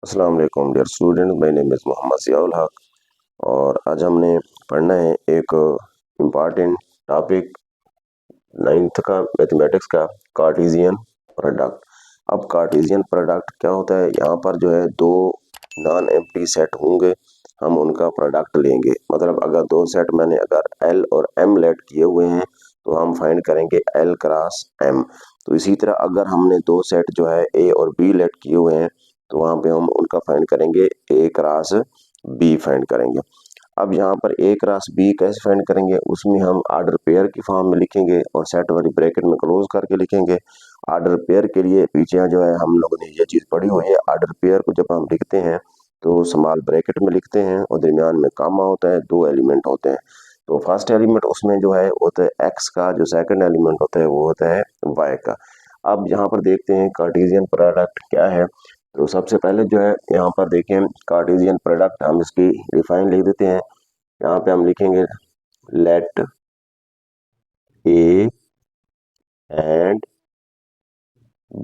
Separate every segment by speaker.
Speaker 1: अस्सलाम वालेकुम dear student, my name is Mohammad Ziaul Haq. और आज हमने पढ़ना है एक इम्पॉर्टेंट टॉपिक 9th का मैथमेटिक्स का, कार्टेशियन प्रोडक्ट। अब कार्टेशियन प्रोडक्ट क्या होता है? यहाँ पर जो है दो नॉन एम्प्टी सेट होंगे, हम उनका प्रोडक्ट लेंगे। मतलब अगर दो सेट मैंने अगर एल और एम लेट किए हुए हैं तो हम फाइंड करेंगे एल क्रॉस एम। तो इसी तरह अगर हमने दो सेट जो है ए और बी लेट किए हुए हैं तो वहां पे हम उनका फाइंड करेंगे ए क्रॉस बी फाइंड करेंगे। अब यहाँ पर ए क्रॉस बी कैसे फाइंड करेंगे? उसमें हम ऑर्डर पेयर की फॉर्म में लिखेंगे और सेट वाली ब्रैकेट में क्लोज करके लिखेंगे। ऑर्डर पेयर के लिए पीछे जो है हम लोगों ने ये चीज पढ़ी हुई है। ऑर्डर पेयर को जब हम लिखते हैं तो स्मॉल ब्रैकेट में लिखते हैं और दरमियान में कामा होता है, दो एलिमेंट होते हैं। तो फर्स्ट एलिमेंट उसमें जो है होता है एक्स का, जो सेकंड एलिमेंट होता है वो होता है वाई का। अब यहाँ पर देखते हैं कार्टेशियन प्रोडक्ट क्या है। तो सबसे पहले जो है यहाँ पर देखें कार्टेशियन प्रोडक्ट, हम इसकी डिफाइन लिख देते हैं। यहाँ पे हम लिखेंगे let A and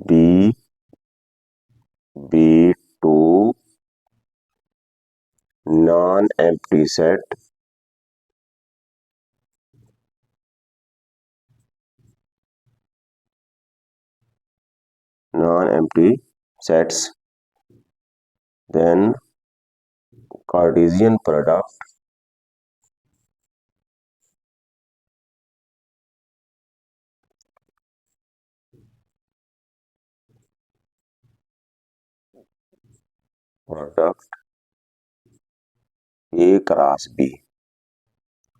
Speaker 1: B be two non empty set non empty sets, then Cartesian product product A cross B.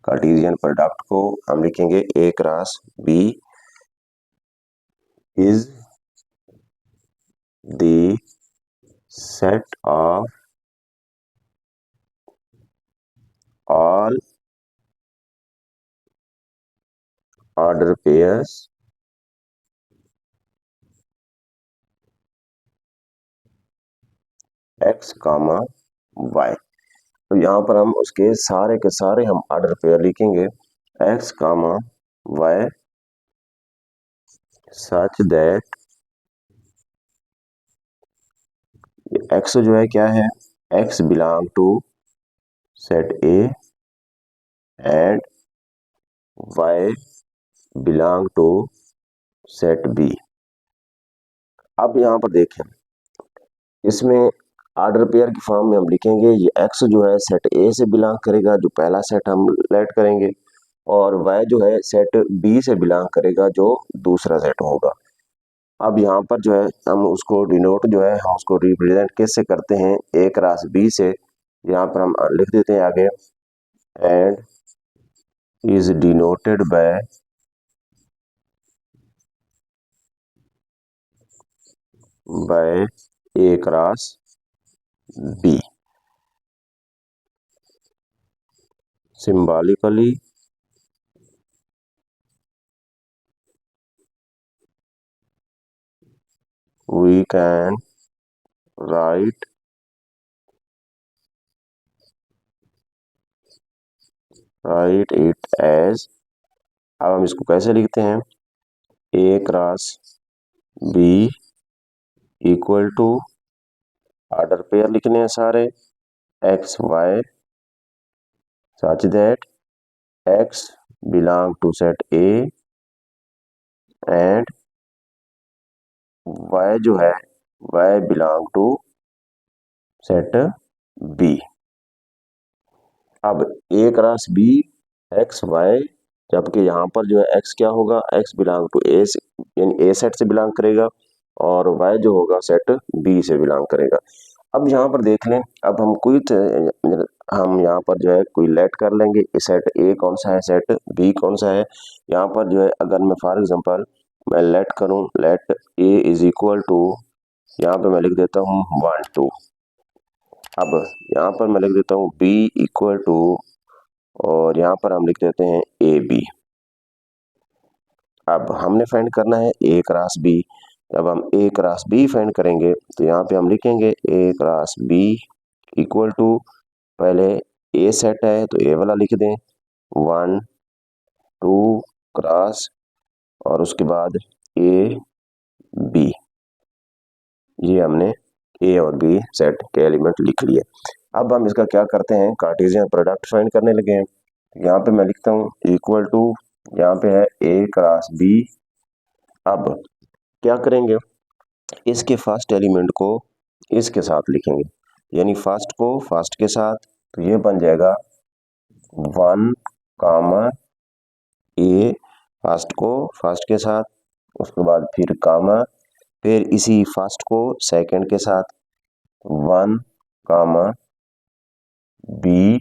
Speaker 1: Cartesian product को हम लिखेंगे A cross B is the set of all order pairs x comma y. तो यहाँ पर हम उसके सारे के सारे हम ऑर्डर पेयर लिखेंगे x comma y such that x जो है क्या है, x belong to set A and Y belong to set B. अब यहाँ पर देखें, इसमें ऑर्डर पेयर की फॉर्म में हम लिखेंगे ये एक्स जो है सेट ए से बिलोंग करेगा, जो पहला सेट हम लेट करेंगे, और वाई जो है सेट बी से बिलोंग करेगा, जो दूसरा सेट होगा। अब यहाँ पर जो है हम उसको डिनोट जो है हम उसको रिप्रेजेंट कैसे करते हैं, ए क्रॉस बी से। यहाँ पर हम लिख देते हैं आगे and is denoted by A cross B. Symbolically we can write it as, अब हम इसको कैसे लिखते हैं, A cross B equal to order pair लिखने हैं सारे x y such that x belong to set A and y जो है y belong to set B. अब A cross B x y, जबकि यहाँ पर जो है एक्स क्या होगा, एक्स बिलोंग टू ए से, यानी ए सेट से बिलोंग करेगा, और वाई जो होगा सेट बी से बिलोंग करेगा। अब यहाँ पर देख लें, अब हम यहाँ पर जो है कोई लेट कर लेंगे, सेट ए कौन सा है, सेट बी कौन सा है। यहाँ पर जो है अगर मैं फॉर एग्जांपल मैं लेट करूँ, let A is equal to, यहाँ पे मैं लिख देता हूँ 1 2। अब यहाँ पर मैं लिख देता हूँ बी इक्वल टू, और यहाँ पर हम लिख देते हैं ए बी। अब हमने फाइंड करना है ए क्रॉस बी। जब हम ए क्रॉस बी फाइंड करेंगे तो यहाँ पे हम लिखेंगे A cross B equal to, पहले ए सेट है तो ए वाला लिख दें 1 2 क्रॉस, और उसके बाद ए बी, ये हमने ए और बी सेट के एलिमेंट लिख लिए। अब हम इसका क्या करते हैं, कार्टेशियन प्रोडक्ट फाइंड करने लगे हैं। यहाँ पे मैं लिखता हूँ इक्वल टू, यहाँ पे है ए क्रॉस बी। अब क्या करेंगे, इसके फर्स्ट एलिमेंट को इसके साथ लिखेंगे, यानी फर्स्ट को फर्स्ट के साथ, तो ये बन जाएगा 1 कामा ए, फर्स्ट को फर्स्ट के साथ, उसके बाद फिर कामा, फिर इसी फर्स्ट को सेकंड के साथ 1 कामा बी,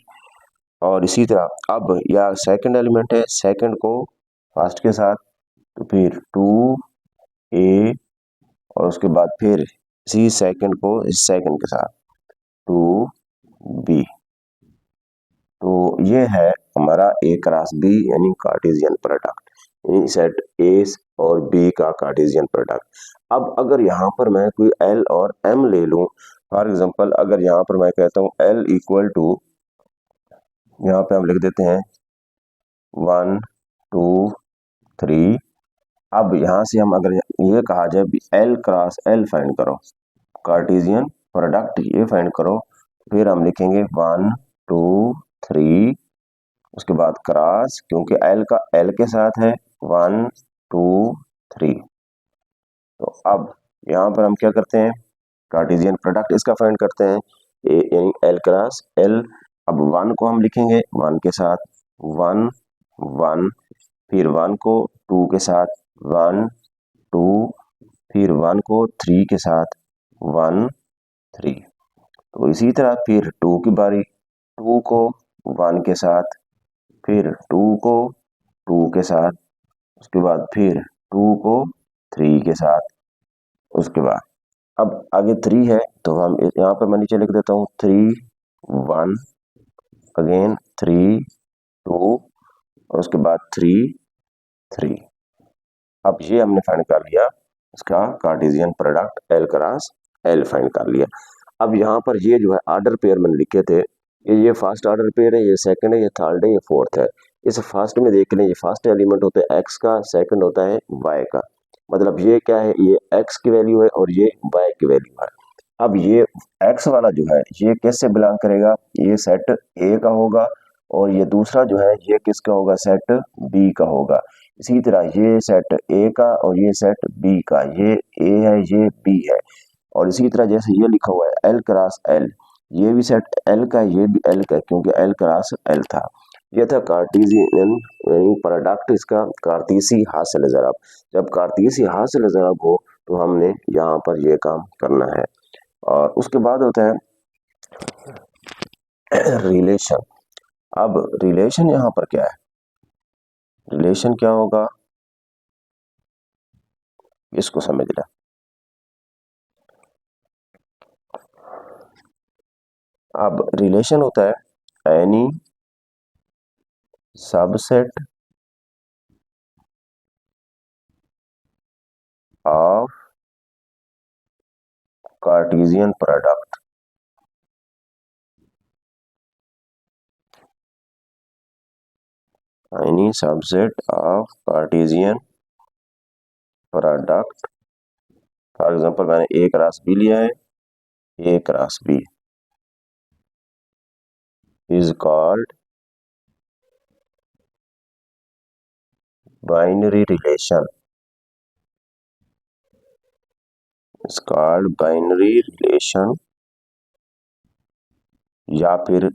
Speaker 1: और इसी तरह अब या सेकंड एलिमेंट है, सेकंड को फर्स्ट के साथ, तो फिर 2 ए, और उसके बाद फिर इसी सेकंड को इस सेकंड के साथ 2 बी। तो ये है हमारा ए क्रॉस बी यानी कार्टेशियन प्रोडक्ट, यानी सेट ए और बी का कार्टेशियन प्रोडक्ट। अब अगर यहाँ पर मैं कोई एल और एम ले लूं, फॉर एग्जांपल अगर यहाँ पर मैं कहता हूँ एल इक्वल टू, यहाँ पे हम लिख देते हैं 1 2 3। अब यहाँ से हम अगर ये कहा जाए एल क्रॉस एल फाइंड करो, कार्टेशियन प्रोडक्ट ये फाइंड करो, फिर हम लिखेंगे 1 2 3, उसके बाद क्रॉस, क्योंकि एल का एल के साथ है 1 2 3। तो अब यहाँ पर हम क्या करते हैं, कार्टेशियन प्रोडक्ट इसका फाइंड करते हैं, ए यानी एल क्रॉस एल। अब 1 को हम लिखेंगे 1 के साथ 1 1, फिर 1 को 2 के साथ 1 2, फिर 1 को 3 के साथ 1 3। तो इसी तरह फिर 2 की बारी, 2 को 1 के साथ, फिर 2 को 2 के साथ, उसके बाद फिर 2 को 3 के साथ, उसके बाद अब आगे 3 है तो हम यहाँ पर मैं नीचे लिख देता हूँ 3 1, अगेन 3 2, और उसके बाद 3 3। अब ये हमने फाइंड कर लिया इसका Cartesian product L cross L find कर लिया। अब यहाँ पर ये जो है ऑर्डर पेयर मैंने लिखे थे, ये फर्स्ट ऑर्डर पेयर है, ये सेकंड है, ये थर्ड है, ये फोर्थ है। इस फर्स्ट में देख लें, ये फर्स्ट एलिमेंट होता है एक्स का, सेकंड होता है वाई का। मतलब ये क्या है, ये एक्स की वैल्यू है और ये वाई की वैल्यू है। अब ये एक्स वाला जो है ये किससे बिलोंग करेगा, ये सेट ए का होगा, और ये दूसरा जो है ये किसका होगा, सेट बी का होगा। इसी तरह ये सेट ए का और ये सेट बी का, ये ए है ये बी है। और इसी तरह जैसे ये लिखा हुआ है एल क्रॉस एल, ये भी सेट एल का, ये भी एल का, क्योंकि एल क्रॉस एल था। ये था कार्टेशियन यानी प्रोडक्ट इसका कार्तीसी हासिल ज़रब। जब कार्तीसी हासिल ज़रब हो तो हमने यहाँ पर ये काम करना है। और उसके बाद होता है रिलेशन। अब रिलेशन यहाँ पर क्या है, रिलेशन क्या होगा इसको समझना। अब रिलेशन होता है any subset of Cartesian product, any subset of Cartesian product. For example मैंने ए क्रॉस बी लिया है, A cross B is called binary relation, is called binary relation, या फिर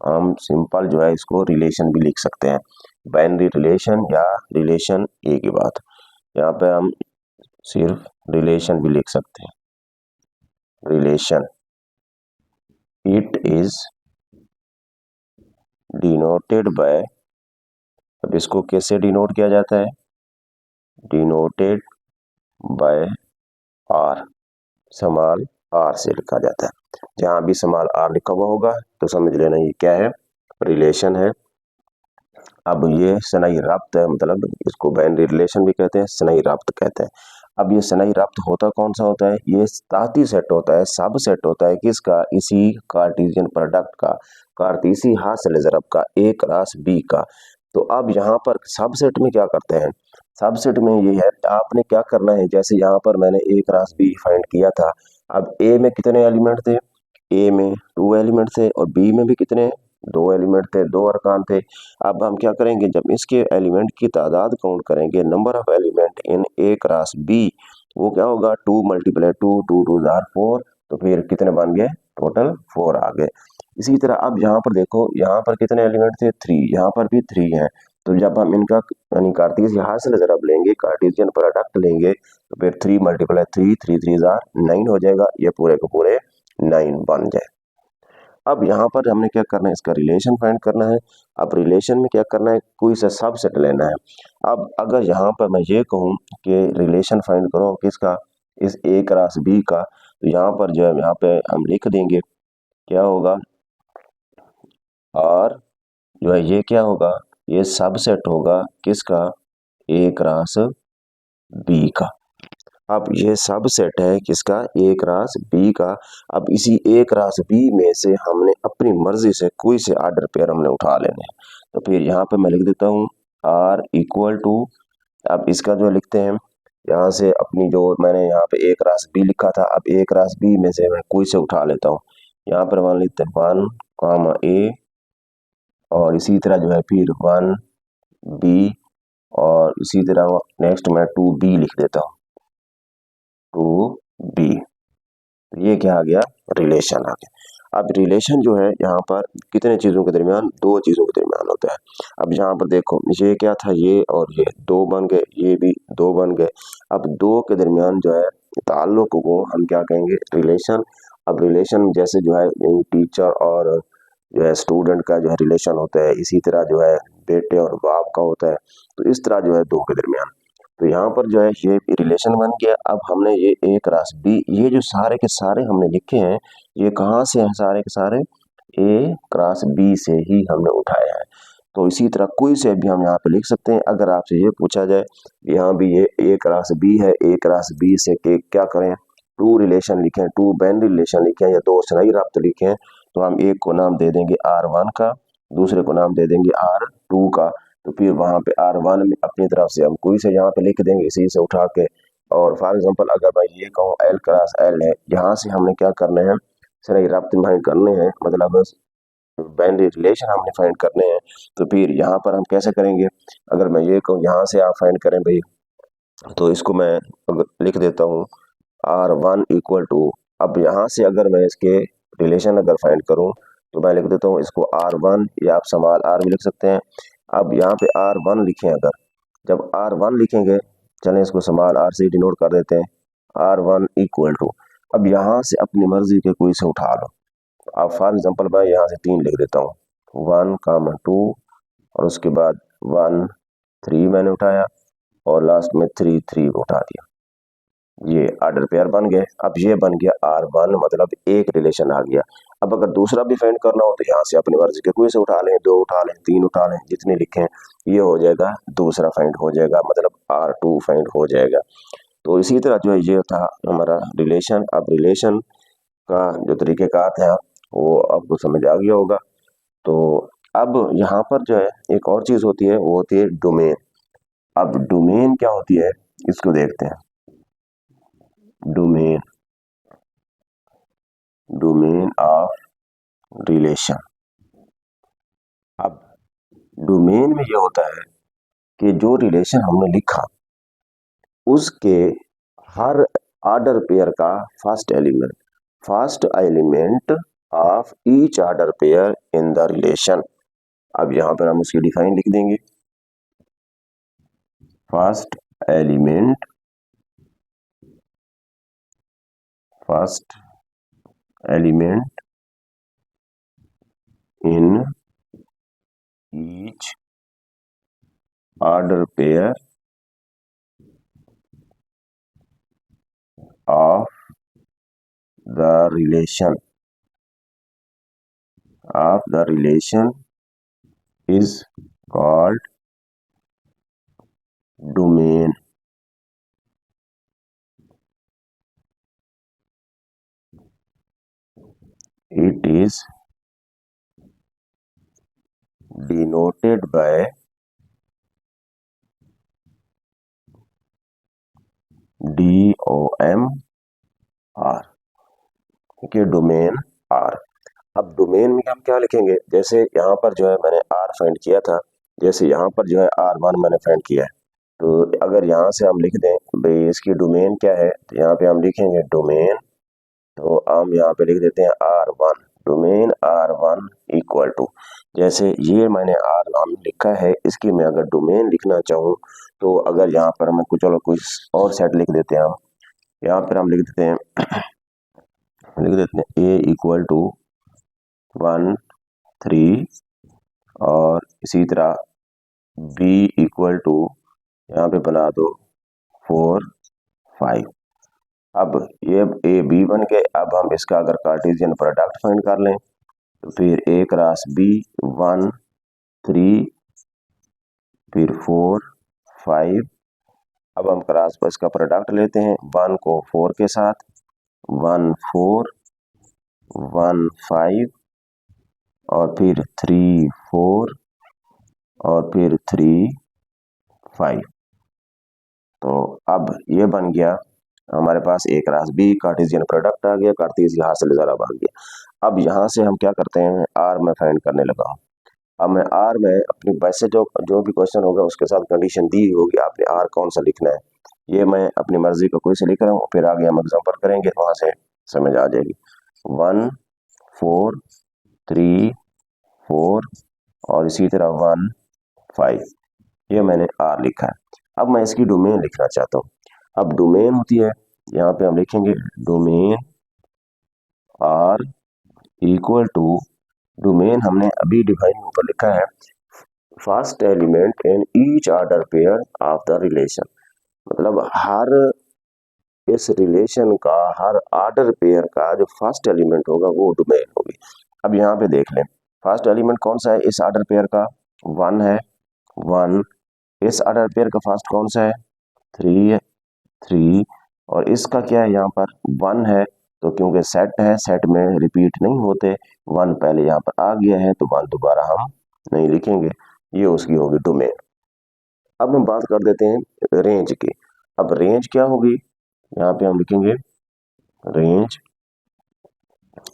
Speaker 1: हम सिंपल जो है इसको रिलेशन भी लिख सकते हैं, बाइनरी रिलेशन या रिलेशन ए की बात। यहाँ पे हम सिर्फ रिलेशन भी लिख सकते हैं, relation. It is denoted by, अब इसको कैसे डिनोट किया जाता है, denoted by R, small R से लिखा जाता है। जहां भी स्मॉल आर लिखा हुआ होगा तो समझ लेना ये क्या है, रिलेशन है। अब ये सनई रब्त है, मतलब इसको बाइनरी रिलेशन भी कहते हैं, सनई रब्त कहते हैं। अब ये सनई रब्त होता कौन सा होता है, ये ताती सेट होता है, सब सेट होता है किसका, इसी कार्टेशियन प्रोडक्ट का, कार्तीसी हासिल ज़रब का, ए क्रॉस बी का। तो अब यहाँ पर सबसेट में क्या करते हैं, सबसेट में ये है आपने क्या करना है, जैसे यहाँ पर मैंने ए क्रॉस बी फाइंड किया था, अब ए में कितने एलिमेंट थे, ए में 2 एलिमेंट थे और बी में भी कितने, 2 एलिमेंट थे, 2 अरकान थे। अब हम क्या करेंगे, जब इसके एलिमेंट की तादाद काउंट करेंगे, number of element in A cross B, वो क्या होगा, 2 मल्टीप्लाई 2, 2 2 जार 4, तो फिर कितने बन गए, टोटल 4 आ गए। इसी तरह अब यहाँ पर देखो, यहाँ पर कितने एलिमेंट थे, 3, यहाँ पर भी 3 हैं। तो जब हम इनका यानी कार्टेशियन हासिल जब लेंगे, कार्टेशियन प्रोडक्ट लेंगे, तो फिर 3 मल्टीप्लाई 3, 3 3 जार 9 हो जाएगा, ये पूरे को पूरे 9 बन जाए। अब यहाँ पर हमने क्या करना है, इसका रिलेशन फाइंड करना है। अब रिलेशन में क्या करना है, कोई सा सबसेट लेना है। अब अगर यहाँ पर मैं ये कहूँ कि रिलेशन फाइंड करो किसका, इस ए क्रॉस बी का, तो यहाँ पर जो है, यहाँ पे हम लिख देंगे क्या होगा, और जो है ये क्या होगा, ये सबसेट होगा किसका, ए क्रॉस बी का। अब ये सबसेट है किसका, ए क्रॉस बी का। अब इसी ए क्रॉस बी में से हमने अपनी मर्जी से कोई से ऑर्डर पेयर हमने उठा लेने हैं। तो फिर यहाँ पे मैं लिख देता हूँ आर इक्वल टू, अब इसका जो लिखते हैं, यहाँ से अपनी जो मैंने यहाँ पे ए क्रॉस बी लिखा था, अब ए क्रॉस बी में से मैं कोई से उठा लेता हूँ। यहाँ पर मान लेते हैं 1 कामा ए, और इसी तरह जो है फिर 1 बी, और इसी तरह नेक्स्ट मैं 2 बी लिख देता हूँ, 2 बी। ये क्या आ गया, रिलेशन आ गया। अब रिलेशन जो है यहाँ पर कितने चीजों के दरमियान, 2 चीजों के दरमियान होता है। अब यहाँ पर देखो, ये क्या था, ये और ये 2 बन गए, ये भी 2 बन गए। अब 2 के दरमियान जो है ताल्लुक को हम क्या कहेंगे, रिलेशन। अब रिलेशन जैसे जो है टीचर और जो है स्टूडेंट का जो है रिलेशन होता है, इसी तरह जो है बेटे और बाप का होता है। तो इस तरह जो है 2 के दरमियान, तो यहाँ पर जो है ये रिलेशन बन गया। अब हमने ये ए क्रॉस बी, ये जो सारे के सारे हमने लिखे हैं, ये कहाँ से हैं, सारे के सारे ए क्रॉस बी से ही हमने उठाए हैं। तो इसी तरह कोई से भी हम यहाँ पे लिख सकते हैं। अगर आपसे ये पूछा जाए, यहाँ भी ये ए क्रॉस बी है, ए क्रॉस बी से के क्या करें, 2 रिलेशन लिखें, 2 बाइनरी रिलेशन लिखें या 2 शरई राब्ते लिखें, तो हम एक को नाम दे देंगे R1 का, दूसरे को नाम दे देंगे R2 का। तो फिर वहाँ पे R1 में अपनी तरफ से हम कोई से यहाँ पे लिख देंगे इसी से उठा के। और फॉर एग्जांपल अगर मैं ये कहूँ L क्रॉस L है, यहाँ से हमने क्या करना है, सही राब्ते फाइंड करने हैं, मतलब बाइनरी रिलेशन हमने फाइंड करने हैं। तो फिर यहाँ पर हम कैसे करेंगे, अगर मैं ये कहूँ यहाँ से आप फाइंड करें भाई, तो इसको मैं लिख देता हूँ R1 इक्वल टू, अब यहाँ से अगर मैं इसके रिलेशन अगर फाइंड करूँ, तो मैं लिख देता हूँ इसको R1, या आप स्मॉल r भी लिख सकते हैं। अब यहाँ पे R1 लिखें, अगर जब R1 लिखेंगे, चलें इसको स्मॉल r से डिनोट कर देते हैं, R1 इक्वल टू, अब यहाँ से अपनी मर्जी के कोई से उठा लो। अब फॉर एग्जांपल मैं यहाँ से 3 लिख देता हूँ, 1 कामा 2, और उसके बाद 1 3 मैंने उठाया, और लास्ट में 3 3 को उठा दिया। ये ऑर्डर पेयर बन गए। अब ये बन गया R1, मतलब एक रिलेशन आ गया। अब अगर दूसरा भी फाइंड करना हो, तो यहाँ से अपनी मर्जी के कोई से उठा लें, 2 उठा लें, 3 उठा लें, जितने लिखें, ये हो जाएगा, दूसरा फाइंड हो जाएगा, मतलब R2 फाइंड हो जाएगा। तो इसी तरह जो है ये था हमारा रिलेशन। अब रिलेशन का जो तरीक़ेकार था वो आपको समझ आ गया होगा। तो अब यहाँ पर जो है एक और चीज़ होती है, वो होती है डोमेन। अब डोमेन क्या होती है, इसको देखते हैं। Domain, domain of relation. अब डोमेन में ये होता है कि जो रिलेशन हमने लिखा, उसके हर ऑर्डर पेयर का first element of each order pair in the relation. अब यहाँ पर हम उसकी डिफाइन लिख देंगे, first element in each order pair of the relation is called domain. It is denoted by DOMR. कि डोमेन आर। अब डोमेन में हम क्या लिखेंगे, जैसे यहाँ पर जो है मैंने आर फाइंड किया था, जैसे यहाँ पर जो है R1 मैंने फाइंड किया है, तो अगर यहाँ से हम लिख दें भाई इसकी डोमेन क्या है, तो यहाँ पे हम लिखेंगे डोमेन, तो हम यहाँ पे लिख देते हैं R1, domain R1 equal to, जैसे ये मैंने R1 लिखा है, इसकी मैं अगर डोमेन लिखना चाहूँ तो अगर यहाँ पर हम कुछ और सेट लिख देते हैं, हम यहाँ पर हम लिख देते हैं A इक्वल टू 1 3 और इसी तरह B इक्वल टू यहाँ पे बना दो 4 5। अब ये ए बी बन गए। अब हम इसका अगर कार्टेशियन प्रोडक्ट फाइंड कर लें तो फिर A क्रॉस B 1 3 फिर 4 5। अब हम क्रॉस पर इसका प्रोडक्ट लेते हैं, 1 को 4 के साथ 1 4 1 5 और फिर 3 4 और फिर 3 5। तो अब ये बन गया हमारे पास A cross B, Cartesian product आ गया, कार्टेशियन हासिल जरा बन गया। अब यहाँ से हम क्या करते हैं, R में फाइंड करने लगा हूँ। अब मैं R में अपनी वैसे जो भी क्वेश्चन होगा उसके साथ कंडीशन दी होगी, आपने R कौन सा लिखना है, ये मैं अपनी मर्जी का कोई से लिख रहा हूँ, फिर आगे हम एग्जाम्पल करेंगे वहां से समझ आ जाएगी। 1 4 3 4 और इसी तरह 1 5, ये मैंने R लिखा है। अब मैं इसकी डोमेन लिखना चाहता हूँ। अब डोमेन होती है, यहाँ पे हम लिखेंगे domain R equal to, domain हमने अभी डिफाइन ऊपर लिखा है, first element in each order pair of the relation, मतलब हर इस रिलेशन का हर ऑर्डर पेयर का जो फर्स्ट एलिमेंट होगा वो डोमेन होगी। अब यहाँ पे देख लें फर्स्ट एलिमेंट कौन सा है इस ऑर्डर पेयर का, 1 है 1। इस ऑर्डर पेयर का फर्स्ट कौन सा है, 3 है 3। और इसका क्या है, यहाँ पर 1 है, तो क्योंकि सेट है, सेट में रिपीट नहीं होते, 1 पहले यहाँ पर आ गया है तो 1 दोबारा हम नहीं लिखेंगे, ये उसकी होगी डोमेन। अब हम बात कर देते हैं रेंज की। अब रेंज क्या होगी, यहाँ पे हम लिखेंगे रेंज।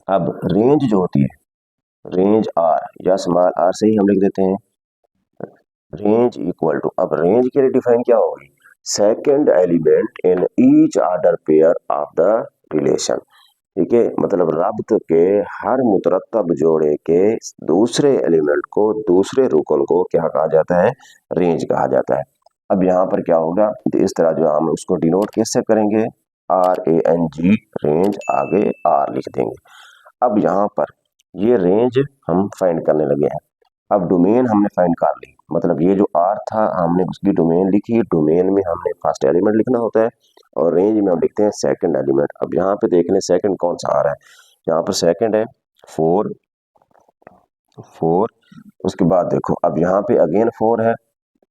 Speaker 1: अब रेंज जो होती है, रेंज आर या स्मॉल आर से ही हम लिख देते हैं रेंज इक्वल टू। अब रेंज के लिए डिफाइन क्या होगी, second element in each order pair of the relation, ठीक है, मतलब रब्त के हर मुतरतब जोड़े के दूसरे एलिमेंट को, दूसरे रुकन को क्या कहा जाता है, रेंज कहा जाता है। अब यहाँ पर क्या होगा, इस तरह जो हम उसको डिनोट कैसे करेंगे, RANG, रेंज, आगे R लिख देंगे। अब यहाँ पर ये रेंज हम फाइंड करने लगे हैं। अब डोमेन हमने फाइंड कर ली, मतलब ये जो R था हमने उसकी डोमेन लिखी, डोमेन में हमने फर्स्ट एलिमेंट लिखना होता है और रेंज में हम लिखते हैं सेकंड एलिमेंट। अब यहाँ पे देख लें सेकंड कौन सा आ रहा है, यहाँ पर सेकंड है 4 4। उसके बाद देखो अब यहाँ पे अगेन 4 है,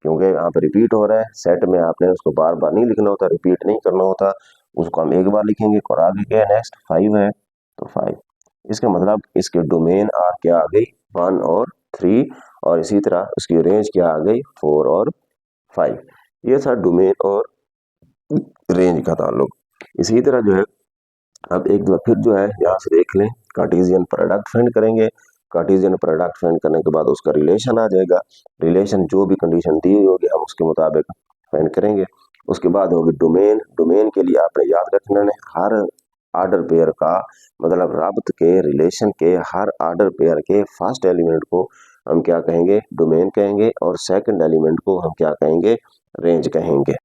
Speaker 1: क्योंकि यहाँ पे रिपीट हो रहा है, सेट में आपने उसको बार बार नहीं लिखना होता, रिपीट नहीं करना होता, उसको हम एक बार लिखेंगे। और आगे क्या है, नेक्स्ट 5 है तो 5। इसका मतलब इसके डोमेन R क्या आ गई, 1 और 3, और इसी तरह उसकी रेंज क्या आ गई, 4 और 5। ये था डोमेन और रेंज का ताल्लुक। इसी तरह जो है अब एक दफा फिर जो है यहाँ से देख लें, कार्टेशियन प्रोडक्ट फाइंड करेंगे। कार्टेशियन प्रोडक्ट फाइंड करने के बाद उसका रिलेशन आ जाएगा, रिलेशन जो भी कंडीशन दी हुई होगी हम उसके मुताबिक फाइंड करेंगे। उसके बाद होगी डोमेन। डोमेन के लिए आपने याद रखना है हर ऑर्डर पेयर का, मतलब रब्त के रिलेशन के हर ऑर्डर पेयर के फर्स्ट एलिमेंट को हम क्या कहेंगे, डोमेन कहेंगे, और सेकंड एलिमेंट को हम क्या कहेंगे, रेंज कहेंगे।